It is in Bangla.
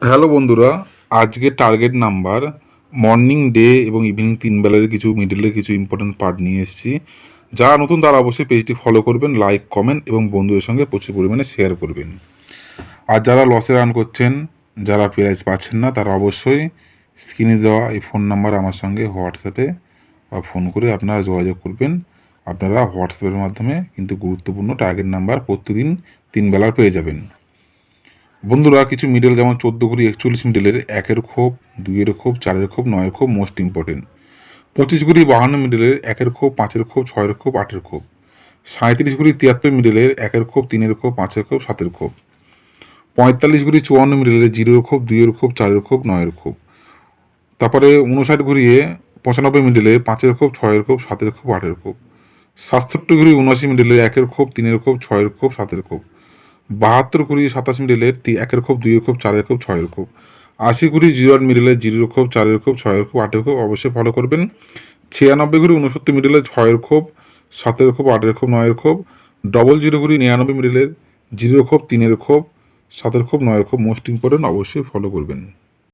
হ্যালো বন্ধুরা, আজকে টার্গেট নাম্বার মর্নিং ডে এবং ইভিনিং 3 বেলার কিছু মিডলের কিছু ইম্পর্টেন্ট পার্ট নিয়ে এসেছি। যারা নতুন তারা অবশ্যই পেজটি ফলো করবেন, লাইক কমেন্ট এবং বন্ধুদের সঙ্গে প্রচুর পরিমাণে শেয়ার করবেন। আর যারা লসে রান করছেন, যারা প্রাইজ পাচ্ছেন না, তারা অবশ্যই স্ক্রিনে দেওয়া এই ফোন নাম্বার আমার সঙ্গে হোয়াটসঅ্যাপে বা ফোন করে আপনারা যোগাযোগ করবেন। আপনারা হোয়াটসঅ্যাপের মাধ্যমে কিন্তু গুরুত্বপূর্ণ টার্গেট নাম্বার প্রতিদিন 3 বেলার পেয়ে যাবেন। বন্ধুরা, কিছু মিডল যেমন 14 ঘড়ি 41 মিডলের 1-এর খোপ, 2-এর খোপ, 4-এর খোপ, 9-এর খোপ মোস্ট ইম্পর্টেন্ট। 25 ঘড়ি 52 মিডলের 1-এর খোপ, 5-এর খোপ, 6-এর খোপ, 8-এর খোপ। 37 ঘড়ি 73 মিডলের 1-এর খোপ, 3-এর খোপ, 5-এর খোপ, 7-এর খোপ। 45 ঘড়ি 54 মিডলের 0-এর খোপ, 2-এর খোপ, 4-এর খোপ, 9-এর খোপ। তারপরে 59 ঘড়িয়ে 95 মিডলে 5-এর খোপ, 6-এর খোপ, 7-এর খোপ, 8-এর খোপ। 67 ঘড়ি 79 মিডলে 1-এর খোপ, 3-এর খোপ, 6-এর খোপ, 7-এর খোপ। 72 ঘড়ি 27 মিডলের 1-এর খোপ, 2-এর খোপ, 4-এর খোপ, 6-এর খোপ। 80 ঘড়ি 08 মিডলে 0-এর খোপ, 4-এর খোপ, 6-এর খোপ, 8-এর খোপ অবশ্যই ফলো করবেন। 96 ঘড়ি 69 মিডলে 6-এর খোপ, 7-এর খোপ, 8-এর খোপ, 9-এর খোপ। 00 ঘড়ি 99 মিডলের 0-এর খোপ, 3-এর খোপ, 7-এর খোপ, 9-এর খোপ মোস্ট ইম্পর্টেন্ট অবশ্যই ফলো করবেন।